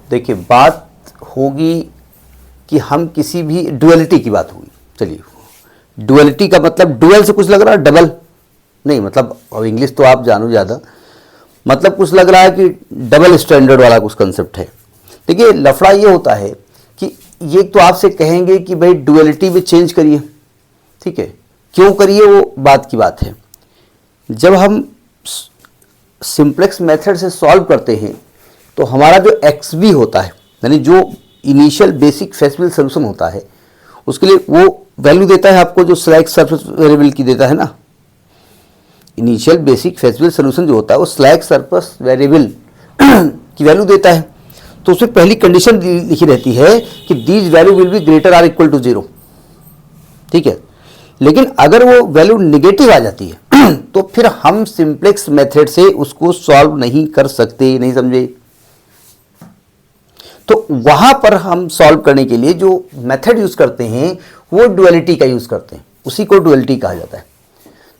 देखिए बात होगी कि हम किसी भी डुअलिटी की बात होगी। चलिए, डुअलिटी का मतलब डुअल से कुछ लग रहा है डबल नहीं, मतलब अब इंग्लिश तो आप जानो ज़्यादा, मतलब कुछ लग रहा है कि डबल स्टैंडर्ड वाला कुछ कंसेप्ट है। देखिए लफड़ा ये होता है कि ये तो आपसे कहेंगे कि भाई डुअलिटी में चेंज करिए, ठीक है, क्यों करिए वो बात की बात है। जब हम सिंप्लेक्स मेथड से सॉल्व करते हैं तो हमारा जो एक्स बी होता है, यानी जो इनिशियल बेसिक फेसिबल सोल्यूशन होता है, उसके लिए वो वैल्यू देता है आपको जो स्लैक सरफेस वेरिएबल की देता है ना। इनिशियल बेसिक फेसिबल सोल्यूशन जो होता है वो स्लैक सरफेस वेरिएबल की वैल्यू देता है। तो उसमें पहली कंडीशन लिखी रहती है कि these value will be greater or equal to 0, ठीक है। लेकिन अगर वो वैल्यू निगेटिव आ जाती है तो फिर हम सिंप्लेक्स मेथड से उसको सॉल्व नहीं कर सकते, नहीं समझे। तो वहां पर हम सॉल्व करने के लिए जो मेथड यूज करते हैं वो डुअलिटी का यूज करते हैं, उसी को डुअलिटी कहा जाता है।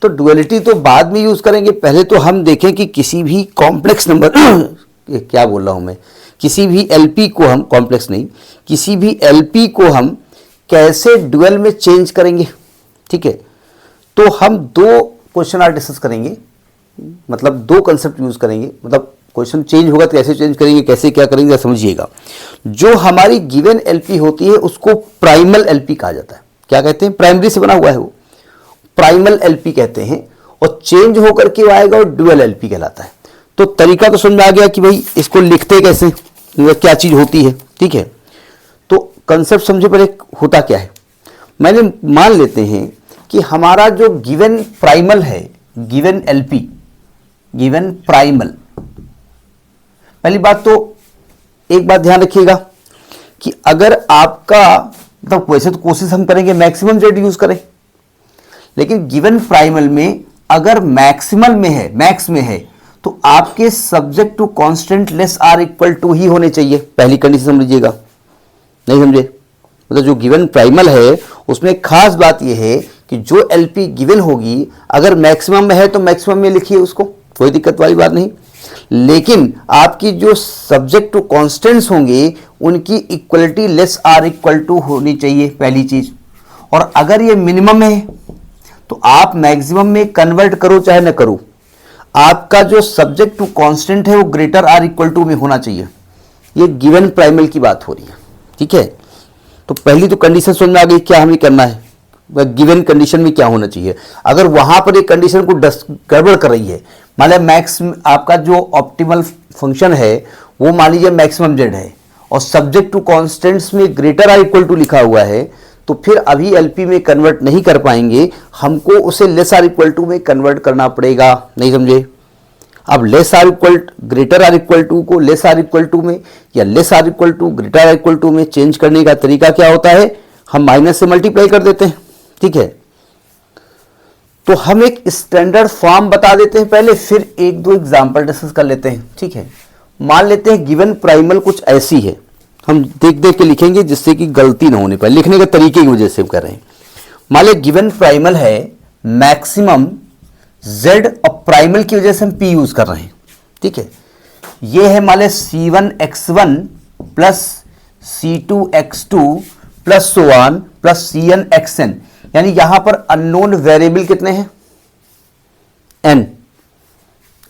तो डुअलिटी तो बाद में यूज करेंगे, पहले तो हम देखें कि किसी भी कॉम्प्लेक्स नंबर क्या बोल रहा हूं मैं, किसी भी एलपी को हम, कॉम्प्लेक्स नहीं, किसी भी एलपी को हम कैसे डुअल में चेंज करेंगे, ठीक है। तो हम दो क्वेश्चन आर डिस्कस करेंगे, मतलब दो कंसेप्ट यूज करेंगे, मतलब क्वेश्चन चेंज होगा तो कैसे चेंज करेंगे, कैसे क्या करेंगे समझिएगा। जो हमारी गिवन एलपी होती है उसको प्राइमल एलपी कहा जाता है। क्या कहते हैं, प्राइमरी से बना हुआ है वो, प्राइमल एलपी कहते हैं। और चेंज होकर के आएगा और डुअल एलपी कहलाता है। तो तरीका तो समझ में आ गया कि भाई इसको लिखते कैसे, क्या चीज होती है, ठीक है। तो कंसेप्ट समझे पहले होता क्या है। मैंने मान लेते हैं कि हमारा जो गिवन प्राइमल है, गिवन एलपी, गिवन प्राइमल, पहली बात तो एक बात ध्यान रखिएगा कि अगर आपका, मतलब वैसे तो कोशिश हम करेंगे मैक्सिमम जेड यूज करें, लेकिन गिवन प्राइमल में अगर मैक्सिमल में है, मैक्स में है, तो आपके subject to constant less or equal to ही होने चाहिए। पहली कंडीशन समझ लीजिएगा, नहीं समझे। मतलब जो गिवन प्राइमल है उसमें खास बात यह है कि जो एलपी गिवन होगी अगर मैक्सिमम में है तो मैक्सिमम में लिखिए उसको, कोई दिक्कत वाली बात नहीं। लेकिन आपकी जो सब्जेक्ट टू कांस्टेंट्स होंगे उनकी equality less or equal to होनी चाहिए, पहली चीज। और अगर ये मिनिमम है तो आप मैक्सिमम में कन्वर्ट करो चाहे न करो, आपका जो सब्जेक्ट टू कांस्टेंट है वो ग्रेटर आर इक्वल टू में होना चाहिए। ये गिवन प्राइमल की बात हो रही है, ठीक है। तो पहली तो कंडीशन समझ में आ गई, क्या हमें करना है, गिवन कंडीशन में क्या होना चाहिए। अगर वहां पर एक कंडीशन को गड़बड़ कर रही है, मान लिया मैक्स, आपका जो ऑप्टिमल फंक्शन है वो मान लीजिए मैक्सिमम जेड है और सब्जेक्ट टू कांस्टेंट्स में ग्रेटर आर इक्वल टू लिखा हुआ है, तो फिर अभी एलपी में कन्वर्ट नहीं कर पाएंगे, हमको उसे लेस आर इक्वल टू में कन्वर्ट करना पड़ेगा, नहीं समझे। अब less or equal, greater or equal to को लेस आर इक्वल टू में या less or equal to greater or equal to में चेंज करने का तरीका क्या होता है, हम माइनस से मल्टीप्लाई कर देते हैं, ठीक है। तो हम एक स्टैंडर्ड फॉर्म बता देते हैं पहले, फिर एक दो एग्जांपल डिस्कस कर लेते हैं, ठीक है। मान लेते हैं गिवन प्राइमल कुछ ऐसी है, हम देख देख के लिखेंगे जिससे कि गलती ना होने पाए, लिखने के तरीके की वजह से हम कर रहे हैं। मान लिया गिवन प्राइमल है मैक्सिमम z और प्राइमल की वजह से हम p यूज कर रहे हैं, ठीक है। ये है मान लिया c1x1 plus c2x2 plus so on plus cnxn, यानी यहां पर अननोन वेरिएबल कितने हैं, n,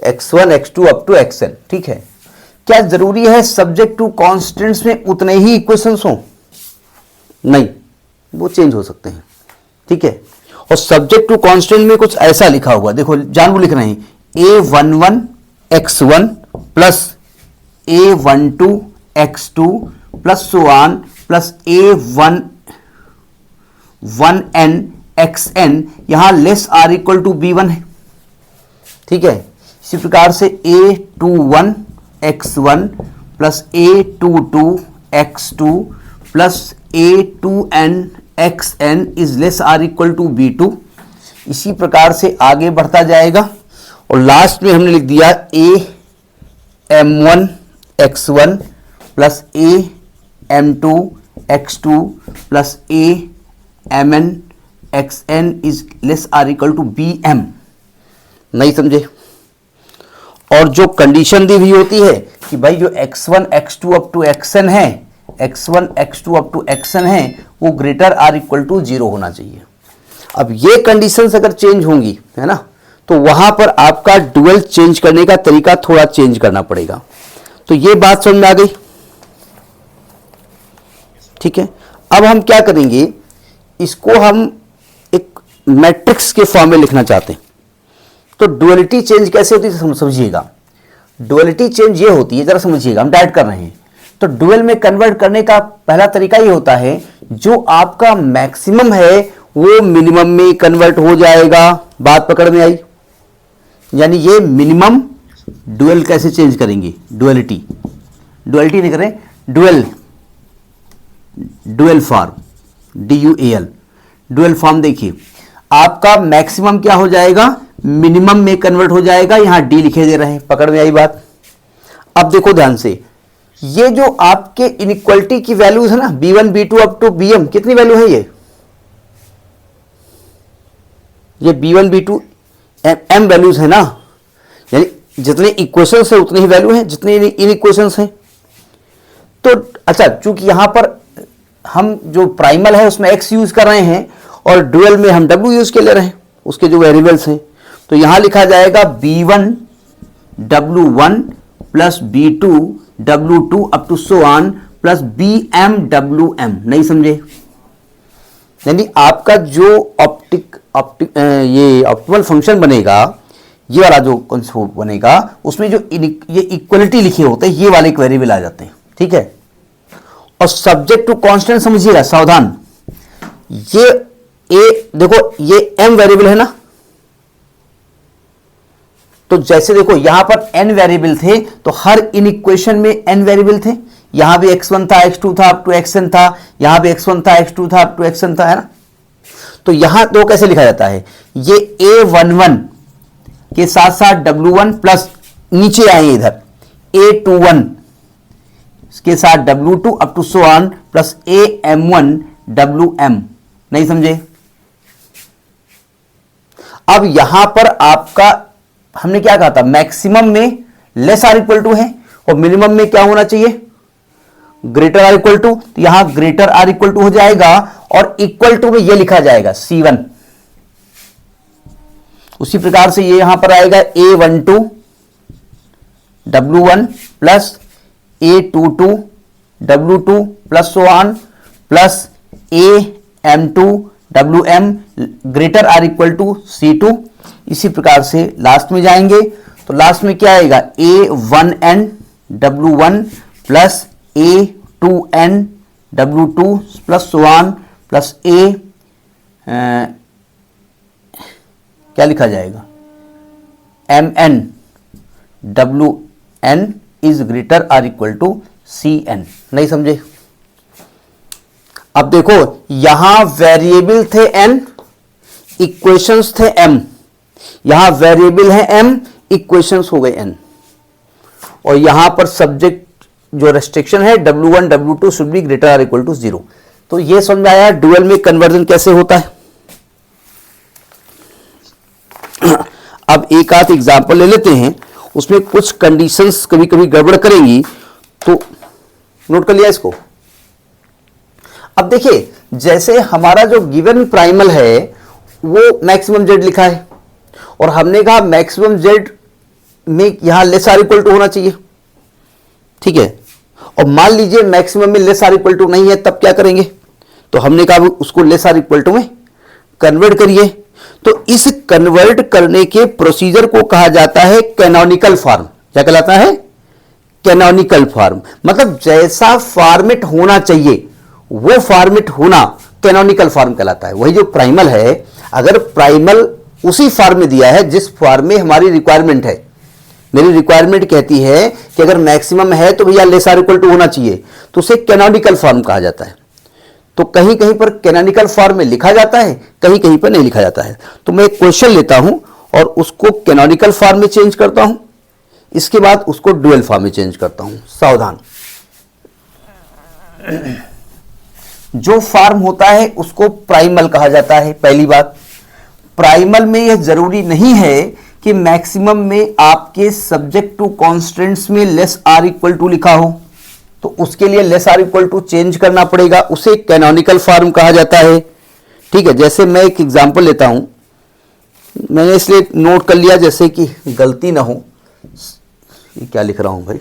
x1 x2 up to xn, ठीक है। क्या जरूरी है सब्जेक्ट टू कांस्टेंट्स में उतने ही इक्वेशंस हो, नहीं, वो चेंज हो सकते हैं, ठीक है। और सब्जेक्ट टू कांस्टेंट में कुछ ऐसा लिखा हुआ, देखो जानबूझ लिख रहे हैं, a11 x1 plus a12 x2 plus so on plus a11 1n xn, यहां less or equal to b1 है, ठीक है। इसी प्रकार से a21 x1 plus a22 x2 plus a2n xn is less or equal to b2। इसी प्रकार से आगे बढ़ता जाएगा और लास्ट में हमने लिख दिया am1 x1 plus am2 x2 plus amn xn is less or equal to bm, नहीं समझे। और जो कंडीशन दी हुई होती है कि भाई जो x1 x2 up to xn है, x1 x2 up to xn है, वो ग्रेटर आर इक्वल टू 0 होना चाहिए। अब ये कंडीशंस अगर चेंज होंगी, है ना, तो वहां पर आपका डुअल चेंज करने का तरीका थोड़ा चेंज करना पड़ेगा। तो ये बात समझ में आ गई, ठीक है। अब हम क्या करेंगे, इसको हम एक मैट्रिक्स के फॉर्म में लिखना चाहते हैं। तो डुअलिटी चेंज कैसे होती है समझिएगा। डुअलिटी चेंज ये होती है, जरा समझिएगा, हम डायरेक्ट कर रहे हैं। तो डुअल में कन्वर्ट करने का पहला तरीका ये होता है, जो आपका मैक्सिमम है वो मिनिमम में कन्वर्ट हो जाएगा। बात पकड़ में आई? यानी ये मिनिमम डुअल कैसे चेंज करेंगे, डुअलिटी नहीं करें, dual form, DUAL dual form. देखिए आपका मैक्सिमम क्या हो जाएगा, मिनिमम में कन्वर्ट हो जाएगा। यहां डी लिखे दे रहे हैं, पकड़ में आई बात। अब देखो ध्यान से, ये जो आपके इनइक्वालिटी की वैल्यूज है ना, B1 B2 up to BM, कितनी वैल्यू है ये B1 B2 M वैल्यूज है ना, यानी जितने इक्वेशंस है उतनी ही वैल्यू है जितने इनइक्वेशंस हैं। तो अच्छा, चूंकि यहां पर हम जो प्राइमल है उसमें x यूज कर रहे हैं और डुअल में हम w यूज के ले रहे हैं, उसके जो वेरिएबल्स हैं, तो यहां लिखा जाएगा B1 W1 plus B2 W2 up to so on plus BM WM। नहीं समझे? यानी आपका जो ये ऑप्टिमल फंक्शन बनेगा, ये वाला जो कंसेप्ट बनेगा, उसमें जो ये इक्वलिटी लिखे होते हैं, ये वाले वेरिएबल आ जाते हैं, ठीक है। और सब्जेक्ट टू कांस्टेंट समझिएगा, सावधान। ये देखो ये m वेरिएबल है ना, तो जैसे देखो यहां पर n वेरिएबल थे, तो हर इन इक्वेशन में n वेरिएबल थे। यहां भी x1 था, x2 था, अप टू xn था, यहां भी x1 था, x2 था, अप टू xn था, है ना। तो यहां दो कैसे लिखा जाता है, ये A11 के साथ साथ W1 प्लस नीचे आए इधर A21 के साथ W2 up to so on plus AM1 WM। नहीं समझे? अब यहां पर आपका हमने क्या कहा था, मैक्सिमम में लेस आर इक्वल टू है और मिनिमम में क्या होना चाहिए, ग्रेटर आर इक्वल टू। तो यहां ग्रेटर आर इक्वल टू हो जाएगा और इक्वल टू में यह लिखा जाएगा C1। उसी प्रकार से ये यहां पर आएगा A12 W1 plus A22 W2 plus so on plus AM2 WM greater or equal to C2। इसी प्रकार से लास्ट में जाएंगे, तो लास्ट में क्या आएगा, A1N W1 plus A2N W2 plus so on plus क्या लिखा जाएगा, MN WN is greater or equal to CN। नहीं समझे? अब देखो यहां वेरिएबल थे n, इक्वेशंस थे m, यहां वेरिएबल है m, इक्वेशंस हो गए n, और यहां पर सब्जेक्ट जो रेस्ट्रिक्शन है W1 W2 should be greater or equal to 0। तो ये समझ में आया डुअल में कन्वर्जन कैसे होता है। अब एक आध एग्जांपल ले लेते हैं, उसमें कुछ कंडीशंस कभी कभी गड़बड़ करेंगी, तो नोट कर लिया इसको। अब देखिए, जैसे हमारा जो गिवन प्राइमल है वो मैक्सिमम z लिखा है, और हमने कहा मैक्सिमम z में यहां लेस आर इक्वल टू होना चाहिए, ठीक है। और मान लीजिए मैक्सिमम में लेस आर इक्वल टू नहीं है, तब क्या करेंगे, तो हमने कहा उसको लेस आर इक्वल टू में कन्वर्ट करिए। तो इस कन्वर्ट करने के प्रोसीजर को कहा जाता है कैनोनिकल फॉर्म। क्या कहलाता है, कैनोनिकल फॉर्म। मतलब जैसा फॉर्मेट होना चाहिए वो फॉर्मेट होना कैनोनिकल फॉर्म कहलाता है। वही जो प्राइमल है, अगर प्राइमल उसी फॉर्म में दिया है जिस फॉर्म में हमारी रिक्वायरमेंट है, मेरी रिक्वायरमेंट कहती है कि अगर मैक्सिमम है तो भैया लेस आर इक्वल टू होना चाहिए, तो उसे कैनोनिकल फॉर्म कहा जाता है। तो कहीं कहीं पर कैनोनिकल फॉर्म में लिखा जाता है, कहीं कहीं पर नहीं लिखा जाता है। तो मैं एक क्वेश्चन लेता हूं और उसको कैनोनिकल फॉर्म में चेंज करता हूं, इसके बाद उसको डुअल फॉर्म में चेंज करता हूं। सावधान, जो फॉर्म होता है उसको प्राइमल कहा जाता है। पहली बात, प्राइमल में यह जरूरी नहीं है कि मैक्सिमम में आपके सब्जेक्ट टू कॉन्स्टेंट्स में लेस आर इक्वल टू लिखा हो, तो उसके लिए less or equal to change करना पड़ेगा, उसे कैनोनिकल फॉर्म कहा जाता है। ठीक है, जैसे मैं एक एग्जांपल लेता हूं, मैंने इसलिए नोट कर लिया जैसे कि गलती ना हो। ये क्या लिख रहा हूं भाई,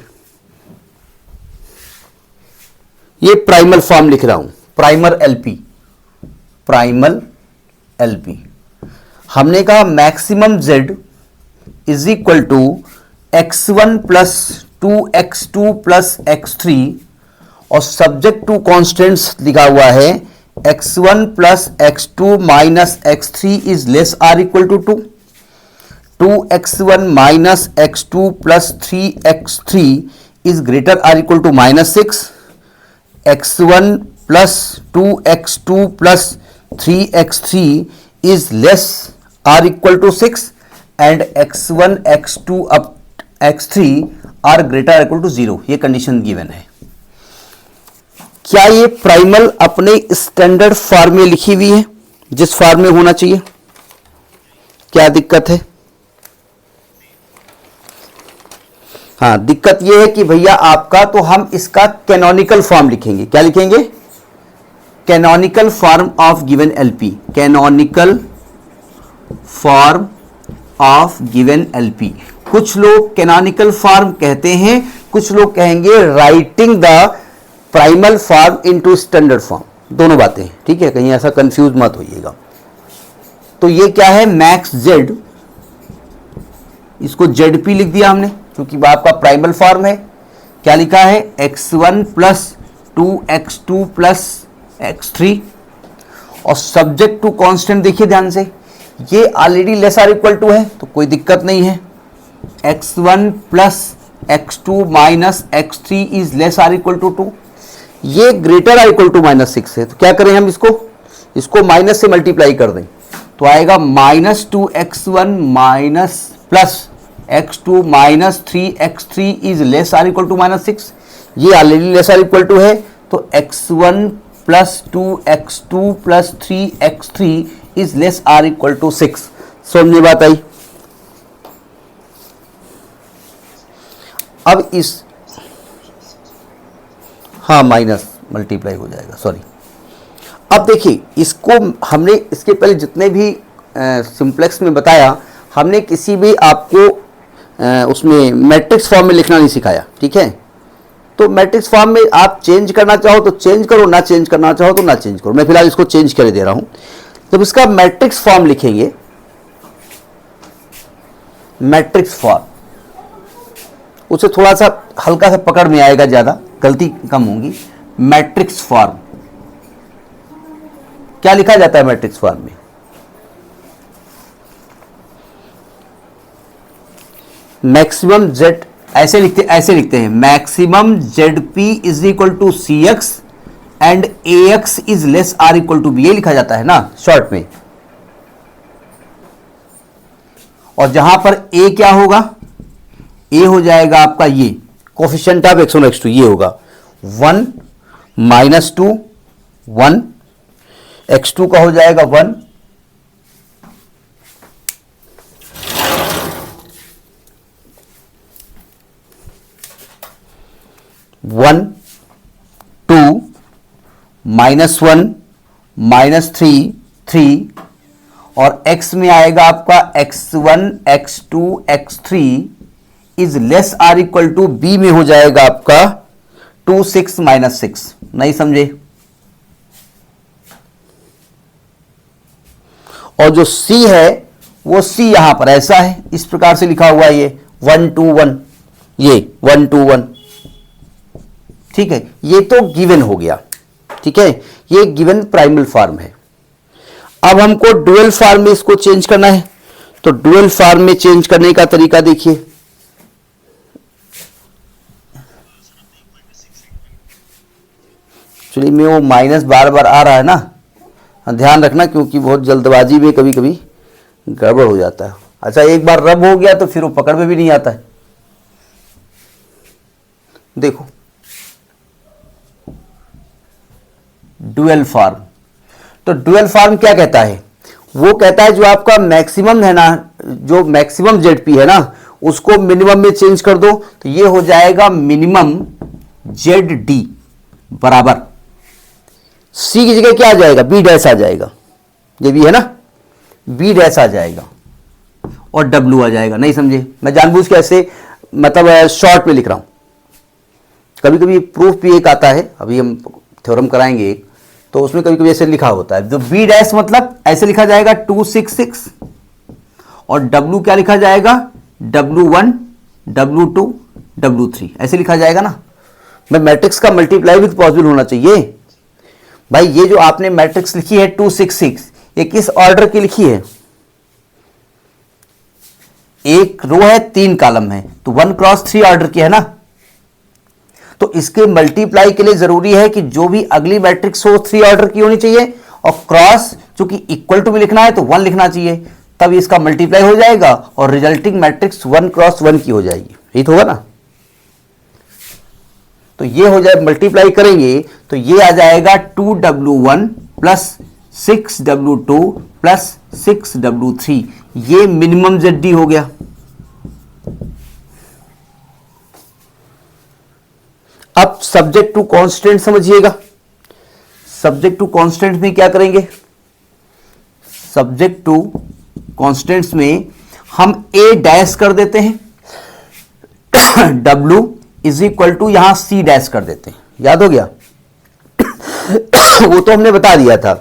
ये प्राइमल फॉर्म लिख रहा हूं, प्राइमर एलपी, प्राइमल एलपी। हमने कहा maximum Z is equal to x1 plus 2x2 plus x3 और सब्जेक्ट टू कॉन्स्टेंट्स लिखा हुआ है x1 plus x2 minus x3 is less or equal to 2, 2x1 minus x2 plus 3x3 is greater or equal to -6, x1 plus 2x2 plus 3x3 is less or equal to 6 and x1 x2 up x3 are greater equal to 0। ये condition given है। क्या ये primal अपने standard form में लिखी हुई है, जिस फॉर्म में होना चाहिए? क्या दिक्कत है? हाँ, दिक्कत ये है कि भैया आपका, तो हम इसका कैनोनिकल फॉर्म लिखेंगे। क्या लिखेंगे? Canonical form of given LP, canonical form of given LP. कुछ लोग कैनोनिकल फॉर्म कहते हैं, कुछ लोग कहेंगे writing the primal form into standard form, दोनों बातें। ठीक है, कहीं ऐसा कंफ्यूज मत होइएगा। तो ये क्या है, मैक्स जेड, इसको जेड पी लिख दिया हमने क्योंकि आपका प्राइमल फॉर्म है। क्या लिखा है, x1 plus 2x2 plus x3 और सब्जेक्ट टू कांस्टेंट देखिए ध्यान से, ये already less or equal to है तो कोई दिक्कत नहीं है। x1 plus x2 minus x3 is less or equal to 2, ये ग्रेटर आर इक्वल टू -6 है। तो क्या करें हम, इसको माइनस से मल्टीप्लाई कर दें तो आएगा -2x1 minus plus x2 minus 3x3 is less or equal to -6, ये already less or equal to है तो x1 plus 2x2 plus 3x3 is less or equal to 6। समझ बात आई? अब इस, हाँ माइनस मल्टीप्लाई हो जाएगा, सॉरी। अब देखिए, इसको हमने इसके पहले जितने भी सिंप्लेक्स में बताया, हमने किसी भी आपको उसमें मैट्रिक्स फॉर्म में लिखना नहीं सिखाया। ठीक है, तो मैट्रिक्स फॉर्म में आप चेंज करना चाहो तो चेंज करो, ना चेंज करना चाहो तो ना चेंज करो। मैं फिलहाल इसको चेंज कर दे रहा हूं। जब इसका मैट्रिक्स फॉर्म लिखेंगे, मैट्रिक्स फॉर्म, उसे थोड़ा सा हल्का सा पकड़ में आएगा, ज्यादा गलती कम होंगी। मैट्रिक्स फॉर्म क्या लिखा जाता है मैट्रिक्स फॉर्म में? मैक्सिमम जेड ऐसे लिखते हैं, maximum Z P is equal to C X and A X is less or equal to B, ये लिखा जाता है ना शॉर्ट में। और जहां पर ए क्या होगा, ए हो जाएगा आपका ये कोफिशिएंट ऑफ x1 x2, ये होगा 1 -2 1, x2 का हो जाएगा 1, -1 2 -1 -3 3 और x में आएगा आपका x1 x2 x3 is less or equal to B में हो जाएगा आपका 2 6 -6। नहीं समझे? और जो c है वो c यहां पर ऐसा है, इस प्रकार से लिखा हुआ है, ये 1 2 1, ये 1 2 1। ठीक है, ये तो गिवन हो गया। ठीक है, ये गिवन प्राइमल फॉर्म है। अब हमको डुअल फॉर्म में इसको चेंज करना है, तो डुअल फॉर्म में चेंज करने का तरीका देखिए। एक्चुअली में वो माइनस बार बार आ रहा है ना, ध्यान रखना, क्योंकि बहुत जल्दबाजी में कभी कभी गड़बड़ हो जाता है। अच्छा, एक बार रब हो गया तो फिर वो पकड़ में भी नहीं आता है। देखो, डुअल फॉर्म, तो डुअल फॉर्म क्या कहता है? वो कहता है जो आपका मैक्सिमम है ना, जो मैक्सिमम जेड पी है ना उसको मिनिमम में चेंज कर दो, तो ये हो जाएगा मिनिमम जेड डी बराबर सी की जगह क्या आ जाएगा, बी डैश आ जाएगा, ये भी है ना, बी डैश आ जाएगा और डब्ल्यू आ जाएगा। नहीं समझे, मैं जानबूझ के ऐसे मतलब शॉर्ट में लिख रहा हूं। कभी कभी प्रूफ भी एक आता है, अभी हम थ्योरम कराएंगे एक, तो उसमें कभी कभी ऐसे लिखा होता है, जो बी डैश मतलब ऐसे लिखा जाएगा 266 और डब्ल्यू क्या लिखा जाएगा, W1 W2 W3 ऐसे लिखा जाएगा ना। मैं मैट्रिक्स का मल्टीप्लाई भी पॉसिबल होना चाहिए भाई। ये जो आपने मैट्रिक्स लिखी है 266, ये किस ऑर्डर की लिखी है, एक रो है 3 कॉलम है, तो 1 क्रॉस 3 ऑर्डर की है ना। तो इसके मल्टीप्लाई के लिए जरूरी है कि जो भी अगली मैट्रिक्स हो 3 ऑर्डर की होनी चाहिए, और क्रॉस चूंकि इक्वल टू भी लिखना है तो 1 लिखना चाहिए, तब इसका मल्टीप्लाई हो जाएगा और रिजल्टिंग मैट्रिक्स 1 क्रॉस 1 की हो जाएगी। यही तो होगा ना। तो ये हो जाए, मल्टीप्लाई करेंगे तो ये आ जाएगा 2W1 plus 6W2 plus 6W3, ये मिनिमम जेड हो गया। अब सब्जेक्ट टू कांस्टेंट समझिएगा। सब्जेक्ट टू कांस्टेंट में क्या करेंगे, सब्जेक्ट टू कांस्टेंट्स में हम ए डैश कर देते हैं, W इज इक्वल टू यहां C डैश कर देते हैं। याद हो गया वो तो हमने बता दिया था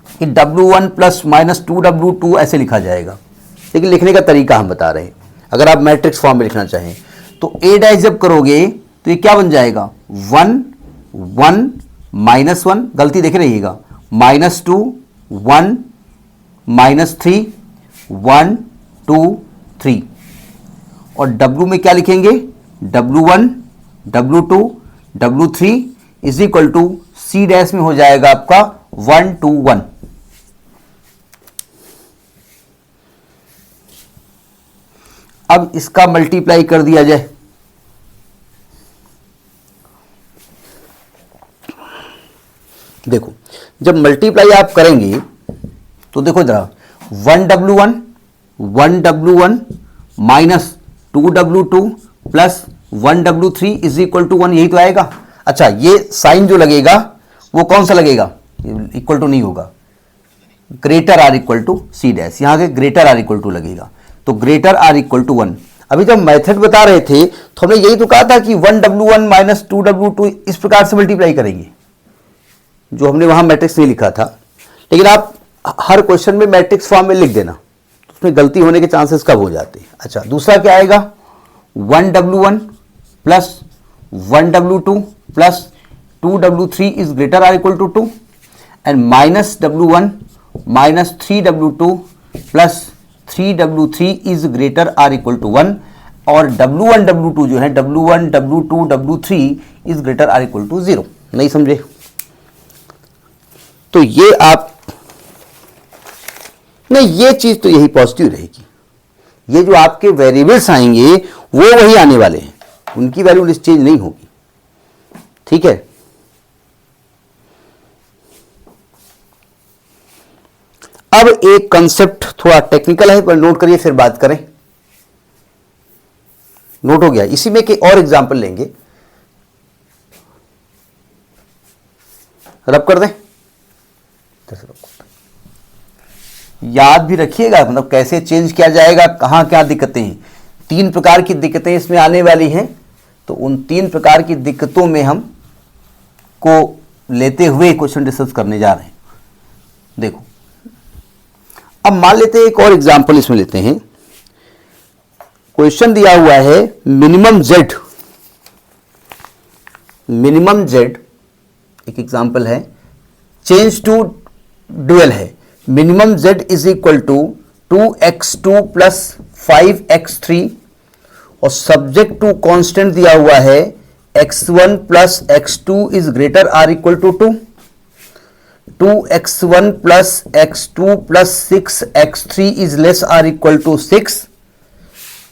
कि W1 प्लस माइनस 2W2 ऐसे लिखा जाएगा, लेकिन लिखने का तरीका हम बता रहे हैं। अगर आप मैट्रिक्स फॉर्म में लिखना चाहें तो ए डैश जब करोगे तो ये क्या बन जाएगा, 1 1 माइनस 1, गलती देख रहिएगा, -2 1 -3 1 2 3, और W में क्या लिखेंगे, W1 W2 W3 is equal to C dash में हो जाएगा आपका 1 2 1। अब इसका मल्टीप्लाई कर दिया जाए, देखो जब मल्टीप्लाई आप करेंगे तो देखो जरा 1W1 minus 2W2 plus 1W3 is equal to 1, यही तो आएगा। अच्छा, ये साइन जो लगेगा वो कौन सा लगेगा, इक्वल टू नहीं होगा, greater or equal to C dash, यहां के ग्रेटर आर इक्वल टू लगेगा, तो ग्रेटर आर इक्वल टू 1। अभी जब मेथड बता रहे थे तो हमने यही तो कहा था कि 1W1 माइनस 2W2 इस प्रकार से मल्टीप्लाई करेंगे, जो हमने वहां मैट्रिक्स नहीं लिखा था। लेकिन आप हर क्वेश्चन में मैट्रिक्स फॉर्म में लिख देना, तो उसमें गलती होने के चांसेस कब हो जाते हैं। अच्छा, दूसरा क्या आएगा, 1W1 plus 1W2 plus 2W3 is greater or equal to 2, and minus W1 minus 3W2 plus 3W3 is greater or equal to 1, और W1 W2 जो है W1 W2 W3 is greater or equal to 0। नहीं समझे, तो ये आप नहीं, ये चीज तो यही पॉजिटिव रहेगी। ये जो आपके वेरिएबल्स आएंगे वो वही आने वाले हैं, उनकी वैल्यू चेंज नहीं होगी। ठीक है, अब एक कंसेप्ट थोड़ा टेक्निकल है पर नोट करिए, फिर बात करें। नोट हो गया, इसी में एक और एग्जांपल लेंगे, रब कर दें, याद भी रखिएगा, मतलब कैसे चेंज किया जाएगा, कहां क्या दिक्कतें हैं। 3 प्रकार की दिक्कतें इसमें आने वाली हैं, तो उन 3 प्रकार की दिक्कतों में हम को लेते हुए क्वेश्चन डिस्कस करने जा रहे हैं। देखो, अब मान लेते हैं एक और एग्जांपल इसमें लेते हैं। क्वेश्चन दिया हुआ है मिनिमम जेड, एक एग्जांपल है, चेंज टू ड्यूअल है, minimum Z is equal to 2x2 plus 5x3, और सब्जेक्ट टू कांस्टेंट दिया हुआ है x1 plus x2 is greater or equal to 2, 2x1 plus x2 plus 6x3 is less or equal to 6,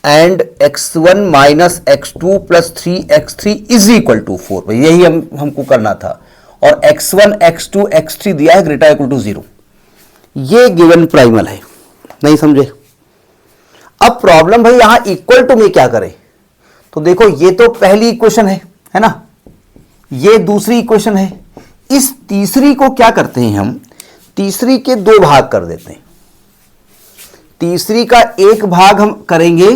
and x1 minus x2 plus 3x3 is equal to 4। यही हमको करना था, और x1 x2 x3 दिया है ग्रेटर इक्वल टू 0। ये given primal है। नहीं समझे, अब प्रॉब्लम भाई यहां इक्वल टू में क्या करें, तो देखो ये तो पहली इक्वेशन है ना, ये दूसरी इक्वेशन है, इस तीसरी को क्या करते हैं हम, तीसरी के दो भाग कर देते हैं। तीसरी का एक भाग हम करेंगे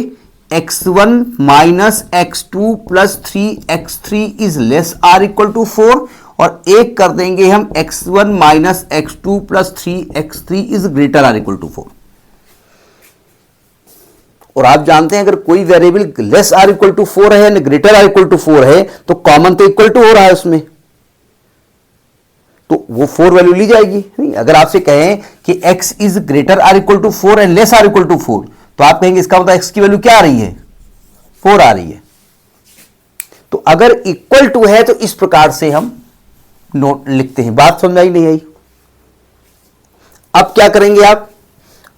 x1 minus x2 plus 3x3 is less or equal to 4, और एक कर देंगे हम x1 minus x2 plus 3x3 is greater or equal to 4। और आप जानते हैं अगर कोई variable less or equal to 4 है या ग्रेटर आर इक्वल टू 4 है तो कॉमन तो इक्वल टू हो रहा है उसमें, तो वो 4 वैल्यू ली जाएगी। नहीं, अगर आपसे कहें कि x is greater or equal to 4 and less or equal to 4, तो आप कहेंगे इसका मतलब x की वैल्यू क्या आ रही है, 4 आ रही है। तो अगर इक्वल टू है तो इस प्रकार से हम नोट लिखते हैं। बात समझ आई नहीं आई? अब क्या करेंगे आप,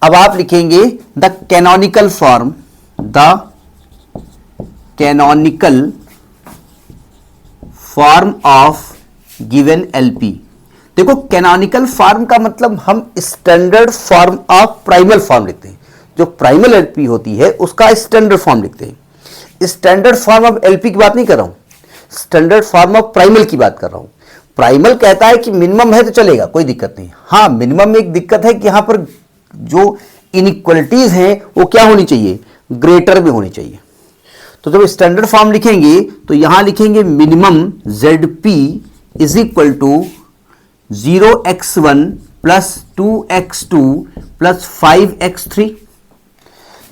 अब आप लिखेंगे the canonical form, the canonical form of given LP. देखो कैनोनिकल फॉर्म का मतलब हम standard form of primal form लिखते हैं, जो प्राइमल एलपी होती है उसका स्टैंडर्ड फॉर्म लिखते हैं। स्टैंडर्ड फॉर्म ऑफ एलपी की बात नहीं कर रहा हूं, स्टैंडर्ड फॉर्म ऑफ प्राइमल की बात कर रहा हूं। प्राइमल कहता है कि मिनिमम है तो चलेगा, कोई दिक्कत नहीं। हाँ, मिनिमम में एक दिक्कत है कि यहां पर जो इनइक्वलिटीज हैं वो क्या होनी चाहिए, ग्रेटर में होनी चाहिए। तो जब स्टैंडर्ड फॉर्म लिखेंगे तो यहां लिखेंगे minimum ZP is equal to 0x1 plus 2x2 plus 5x3।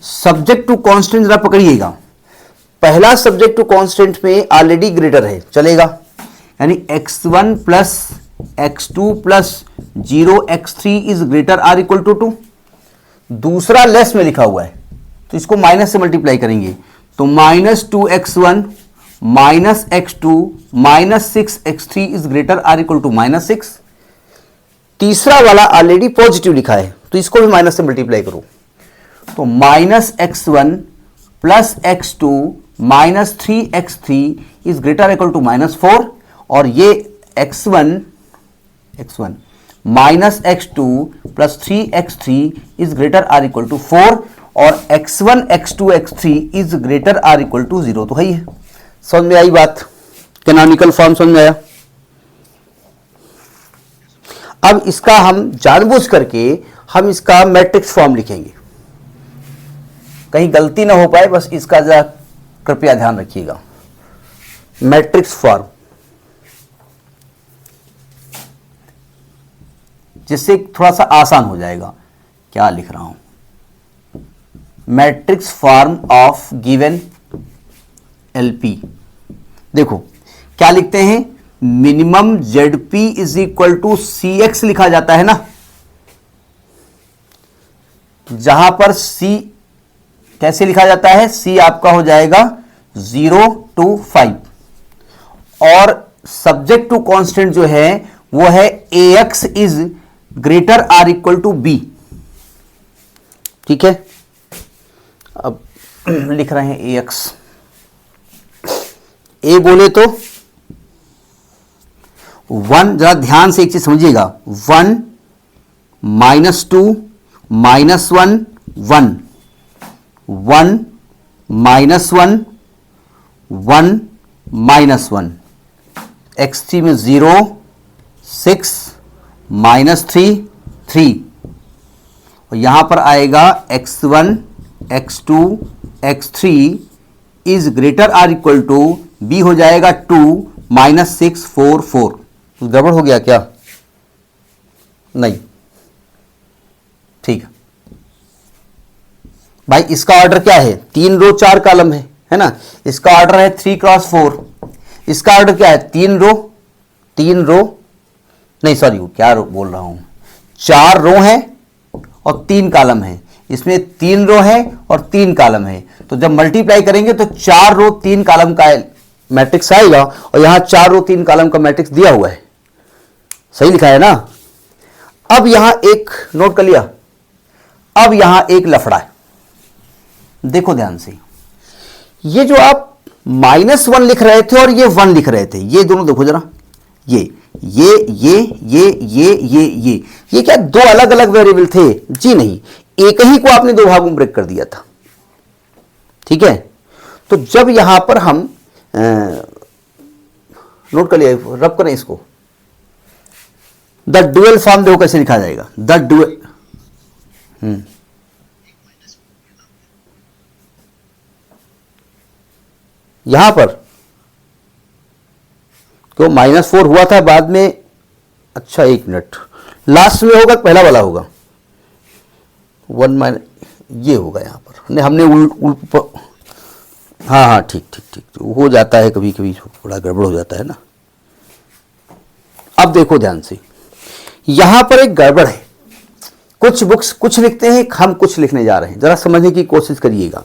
Subject to constant जरा पकड़िएगा, पहला सब्जेक्ट टू कांस्टेंट में ऑलरेडी ग्रेटर है, चलेगा, यानी x1 plus x2 plus 0x3 is greater or equal to 2। दूसरा लेस में लिखा हुआ है तो इसको माइनस से मल्टीप्लाई करेंगे, तो minus 2x1 minus x2 minus 6x3 is greater or equal to minus 6। तीसरा वाला ऑलरेडी पॉजिटिव लिखा है तो इसको भी माइनस से मल्टीप्लाई करो, तो minus x1 plus x2 minus 3x3 is greater equal to minus 4, और ये x1 minus x2 plus 3x3 is greater or equal to 4, और x1 x2 x3 is greater or equal to 0। तो है ही, समझ में आई बात, कैनोनिकल फॉर्म समझ में आया। अब इसका हम जानबूझ करके हम इसका मैट्रिक्स फॉर्म लिखेंगे, कहीं गलती ना हो पाए, बस इसका जरा कृपया ध्यान रखिएगा। मैट्रिक्स फॉर्म, जिससे थोड़ा सा आसान हो जाएगा। क्या लिख रहा हूं, matrix form of given LP. देखो क्या लिखते हैं, minimum ZP is equal to CX लिखा जाता है ना, जहां पर C कैसे लिखा जाता है, C आपका हो जाएगा 0 to 5, और सब्जेक्ट टू कांस्टेंट जो है वो है AX is greater or equal to B। ठीक है, अब लिख रहे हैं AX। A बोले तो 1, जरा ध्यान से एक चीज समझिएगा, 1 minus 2 minus 1 1 1 minus 1 1 minus 1, x3 में 0 6 माइनस 3 3, और यहां पर आएगा x1 x2 x3 is greater or equal to b हो जाएगा 2 माइनस 6 4 4। कुछ गड़बड़ हो गया क्या? नहीं, ठीक है भाई। इसका ऑर्डर क्या है, 3 रो 4 कॉलम है ना, इसका ऑर्डर है 3 क्रॉस 4। इसका ऑर्डर क्या है, 3 रो नहीं, सॉरी क्या बोल रहा हूं, 4 रो है और 3 कॉलम है। इसमें 3 रो है और 3 कॉलम है, तो जब मल्टीप्लाई करेंगे तो 4 रो 3 कॉलम का मैट्रिक्स आएगा, और यहां 4 रो 3 कॉलम का मैट्रिक्स दिया हुआ है, सही लिखा है ना। अब यहां एक नोट कर लिया, अब यहां एक लफड़ा है, देखो ध्यान से। ये जो आप -1 लिख रहे थे और ये 1 लिख रहे थे, ये दोनों देखो जरा, ये क्या दो अलग अलग वेरिएबल थे? जी नहीं, एक ही को आपने दो भागों में ब्रेक कर दिया था। ठीक है। तो जब यहां पर हम नोट कर लिया, रब करें इसको, द डुअल फॉर्म देखो कैसे लिखा जाएगा, द डुअल, यहां पर तो -4 हुआ था बाद में, अच्छा 1 मिनट, लास्ट में होगा पहला वाला होगा 1 ये होगा यहां पर, नहीं हमने हाँ हाँ ठीक ठीक ठीक हो जाता है, कभी कभी थोड़ा गड़बड़ हो जाता है ना। अब देखो ध्यान से, यहां पर एक गड़बड़ है, कुछ बुक्स कुछ लिखते हैं, हम कुछ लिखने जा रहे हैं, जरा समझने की कोशिश करिएगा।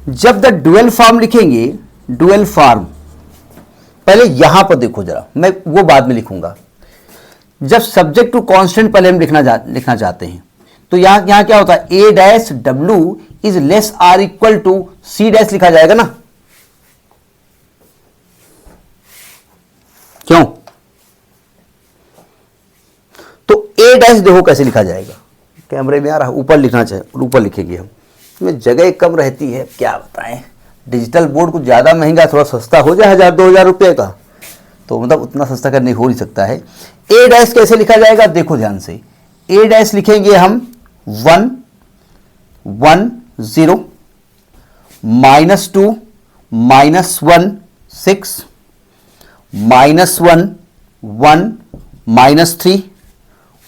जब द डुअल फॉर्म लिखेंगे, डुअल फॉर्म पहले यहां पर देखो जरा, मैं वो बाद में लिखूंगा। जब सब्जेक्ट टू कांस्टेंट पहले हम लिखना चाहते हैं, तो यहां क्या होता है, A dash W is less or equal to C dash लिखा जाएगा ना, क्यों? तो ए डैश देखो कैसे लिखा जाएगा, कैमरे में आ रहा, ऊपर लिखना चाहिए, ऊपर लिखेंगे हम, इसमें जगह कम रहती है, क्या बताएं, डिजिटल बोर्ड कुछ ज़्यादा महंगा, थोड़ा सस्ता हो जाए 1000-2000 रुपये का, तो मतलब उतना सस्ता करने हो नहीं सकता है। ए डैश कैसे लिखा जाएगा, देखो ध्यान से, ए डैश लिखेंगे हम 1 1 0 -2 -1 6 -1 1 -3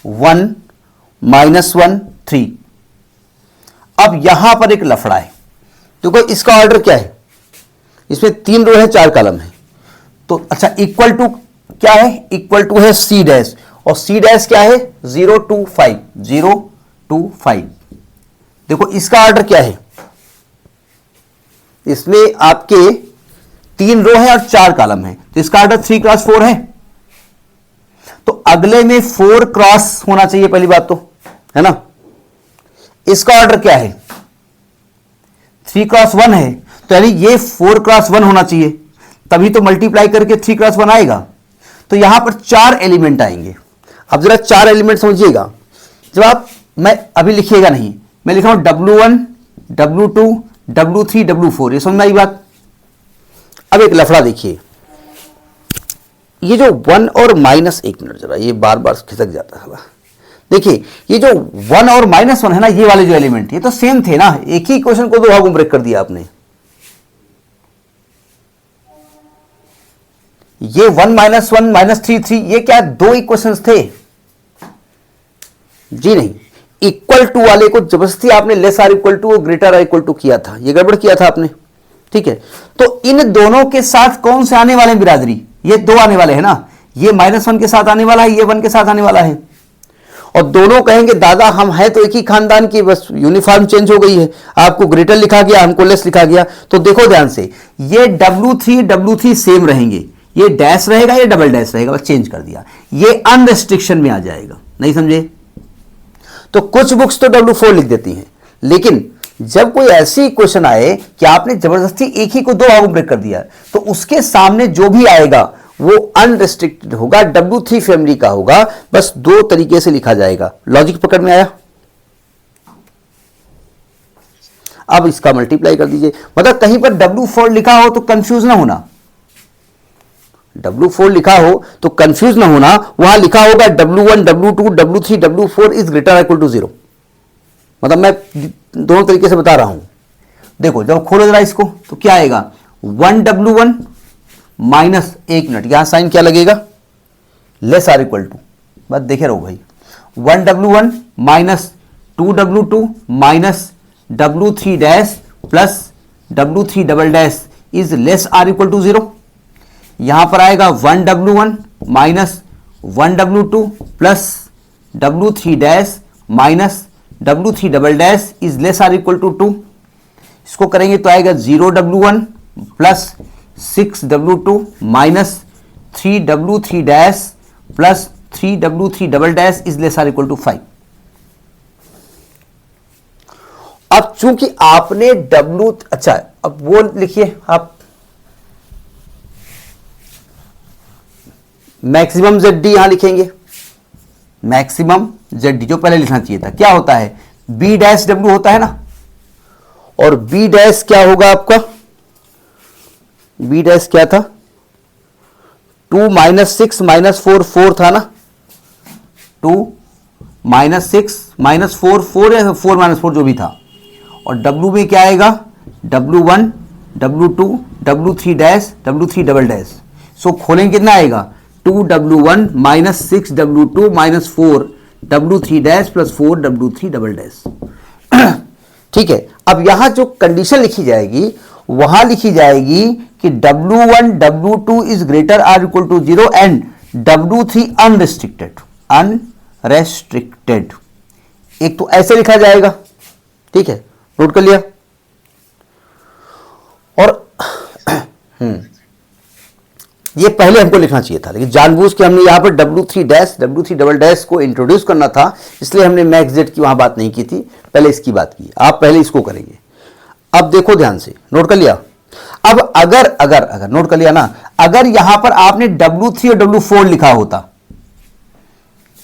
1 -1 3। अब यहां पर एक लफड़ा है, देखो इसका ऑर्डर क्या है, इसमें 3 रो है 4 कॉलम है, तो अच्छा इक्वल टू क्या है, इक्वल टू है सी डैश, और सी डैश क्या है 0 to 5 0 to 5। देखो इसका ऑर्डर क्या है, इसमें आपके 3 रो है और 4 कॉलम है, तो इसका ऑर्डर 3 क्रॉस 4 है, तो अगले में 4 क्रॉस होना चाहिए, पहली बात तो है ना। इसका ऑर्डर क्या है, 3 क्रॉस 1 है, तो यानी ये 4 क्रॉस 1 होना चाहिए, तभी तो मल्टीप्लाई करके 3 क्रॉस 1 आएगा। तो यहां पर 4 एलिमेंट आएंगे। अब जरा 4 एलिमेंट समझिएगा, जब आप, मैं अभी लिखिएगा नहीं, मैं लिख रहा हूं W1 W2 W3 W4, ये समझ में आई बात। अब एक लफड़ा देखिए, ये जो 1 और माइनस, एक मिनट जरा, ये बार बार खिसक जाता है, देखिए ये जो 1 और -1 है ना, ये वाले जो एलिमेंट, ये तो सेम थे ना, एक ही क्वेश्चन को 2 भागों में ब्रेक कर दिया आपने। ये 1 -1 -3 3, ये क्या 2 इक्वेशंस थे? जी नहीं, इक्वल टू वाले को जबरदस्ती आपने लेस आर इक्वल टू और ग्रेटर आर इक्वल टू किया था, ये गड़बड़ किया था आपने, ठीक है। तो इन दोनों के साथ कौन से आने वाले बिरादरी, ये 2 आने वाले हैं ना, ये -1 के साथ आने वाला है, ये 1 के साथ आने वाला है, और दोनों कहेंगे दादा हम हैं तो एक ही खानदान की, बस यूनिफॉर्म चेंज हो गई है, आपको ग्रेटर लिखा गया, हमको लेस लिखा गया। तो देखो ध्यान से, ये W3 सेम रहेंगे, ये डैश रहेगा, ये डबल डैश रहेगा, बस चेंज कर दिया, ये अनरिस्ट्रिक्शन में आ जाएगा, नहीं समझे। तो कुछ बुक्स तो W4 लिख देती हैं, लेकिन जब कोई ऐसी क्वेश्चन आए कि आपने जबरदस्ती एक ही को 2 भागों में ब्रेक कर दिया, तो उसके सामने जो भी आएगा वो अनरिस्ट्रिक्टेड होगा, W3 फैमिली का होगा, बस 2 तरीके से लिखा जाएगा। लॉजिक पकड़ में आया? अब इसका मल्टीप्लाई कर दीजिए, मतलब कहीं पर W4 लिखा हो तो कंफ्यूज ना होना, W4 लिखा हो तो कंफ्यूज ना होना, वहां लिखा होगा W1 W2 W3 W4 is greater equal to 0। मतलब मैं दोनों तरीके से बता रहा हूं। देखो जब खोलो जरा इसको, तो क्या आएगा, 1W1 माइनस, एक मिनट, यहां साइन क्या लगेगा, लेस आर इक्वल टू, बस देखे रहो भाई, 1W1 minus 2W2 minus W3 dash plus W3 double dash is less or equal to 0। यहां पर आएगा 1W1 minus 1W2 plus W3 dash minus W3 double dash is less or equal to 2। इसको करेंगे तो आएगा 0W1 plus 6W2 minus 3W3 dash plus 3W3 double dash is less or equal to 5। अब चूंकि आपने W, अच्छा अब वो लिखिए आप, मैक्सिमम ZD यहां लिखेंगे, मैक्सिमम ZD जो पहले लिखना चाहिए था, क्या होता है, B डैश W होता है ना, और बी डैश क्या होगा आपका, बी डैश क्या था, 2 माइनस 6 माइनस 4 4 था ना, 2 माइनस 6 माइनस 4 4 या 4 माइनस 4 जो भी था, और W में क्या आएगा, W1 W2 W3 dash W3 double dash. सो खोलेंगे कितना आएगा, 2W1 minus 6W2 minus 4W3 dash plus 4W3 double dash. ठीक है, अब यहां जो कंडीशन लिखी जाएगी वहां लिखी जाएगी कि W1 W2 is greater or equal to 0 and W3 unrestricted, unrestricted. एक तो ऐसे लिखा जाएगा, ठीक है, नोट कर लिया। और ये पहले हमको लिखना चाहिए था, लेकिन जानबूझ के हमने यहां पर W3 dash W3 double dash को इंट्रोड्यूस करना था, इसलिए हमने मैक्स जेड की वहां बात नहीं की थी, पहले इसकी बात की। आप पहले इसको करेंगे। अब देखो ध्यान से, नोट कर लिया। अब अगर अगर अगर नोट कर लिया ना, अगर यहां पर आपने W3 और W4 लिखा होता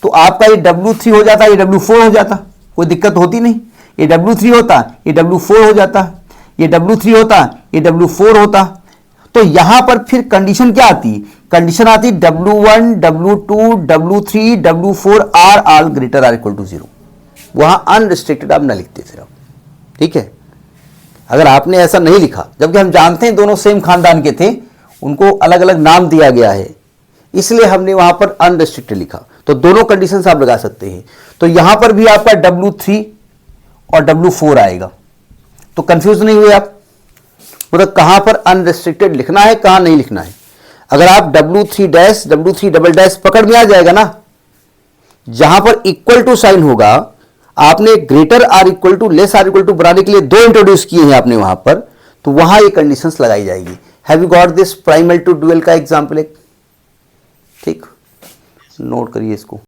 तो आपका ये W3 हो जाता, ये W4 हो जाता, कोई दिक्कत होती नहीं। ये W3 होता, ये W4 हो जाता, ये W3 होता, ये W4 होता। तो यहां पर फिर कंडीशन क्या आती, कंडीशन आती W1 W2 W3 W4 are all greater or equal to 0। वहां अनरिस्ट्रिक्टेड आप ना लिखते थे आप, ठीक है। अगर आपने ऐसा नहीं लिखा, जबकि हम जानते हैं दोनों सेम खानदान के थे, उनको अलग अलग नाम दिया गया है, इसलिए हमने वहां पर अनरिस्ट्रिक्टेड लिखा। तो दोनों कंडीशंस आप लगा सकते हैं। तो यहां पर भी आपका W3 और W4 आएगा। तो कंफ्यूज नहीं हुए आप, मतलब कहां पर अनरिस्ट्रिक्टेड लिखना है, कहां नहीं लिखना है। अगर आप W3 dash W3 double dash पकड़ में आ जाएगा ना, जहां पर इक्वल टू साइन होगा, आपने greater or equal to less or equal to बनाने के लिए दो इंट्रोड्यूस किए हैं आपने वहां पर, तो वहां ये कंडीशंस लगाई जाएगी। Have you got this primal to dual का एग्जाम्पल एक, ठीक, नोट करिए इसको।